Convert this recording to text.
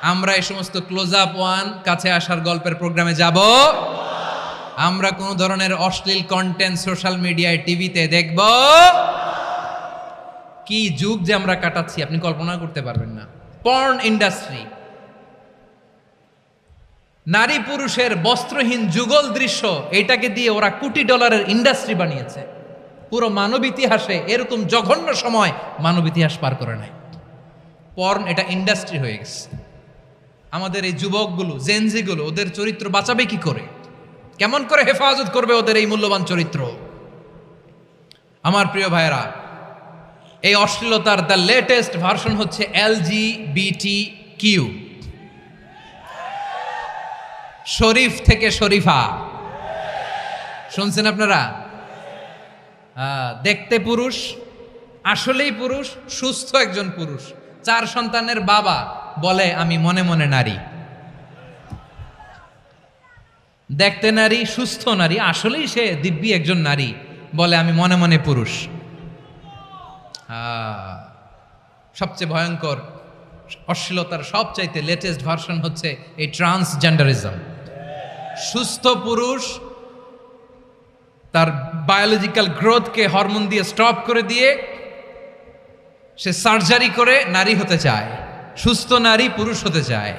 আমরা এই সমস্ত ক্লোজ আপ ওয়ান, কাছে আসার গল্পের প্রোগ্রামে যাব। আমরা কোন ধরনের অশ্লীল কন্টেন্ট সোশ্যাল মিডিয়ায়, টিভিতে দেখব। কি যুগ যে আমরা কাটাচ্ছি আপনি কল্পনা করতে পারবেন না। পর্ন ইন্ডাস্ট্রি, নারী পুরুষের বস্ত্রহীন যুগল দৃশ্য, এটাকে দিয়ে ওরা কোটি ডলারের ইন্ডাস্ট্রি বানিয়েছে। পুরো মানব ইতিহাসে এরকম জঘন্য সময় মানব ইতিহাস পার করে নাই। পর্ন এটা ইন্ডাস্ট্রি হয়ে গেছে। আমাদের এই যুবকগুলো, জেনজিগুলো, ওদের চরিত্র বাঁচাবে কি করে? কেমন করে হেফাজত করবে ওদের এই মূল্যবান চরিত্র? আমার প্রিয় ভাইয়েরা, এই অশ্লীলতার দ্য লেটেস্ট ভার্সন হচ্ছে LGBT-Q, শরীফ থেকে শরীফা। শুনছেন আপনারা? দেখতে পুরুষ, আসলেই পুরুষ, সুস্থ একজন পুরুষ, 4 সন্তানের বাবা, বলে আমি মনে মনে নারী। দেখতে নারী, সুস্থ নারী, আসলেই সে দিব্যি একজন নারী, বলে আমি মনে মনে পুরুষ। সবচেয়ে ভয়ঙ্কর অশ্লীলতার সবচাইতে লেটেস্ট ভার্সন হচ্ছে এই ট্রান্সজেন্ডারিজম। সুস্থ পুরুষ তার বায়োলজিক্যাল গ্রোথকে হরমোন দিয়ে স্টপ করে দিয়ে সে সার্জারি করে নারী হতে চায়, সুস্থ নারী পুরুষ হতে চায়।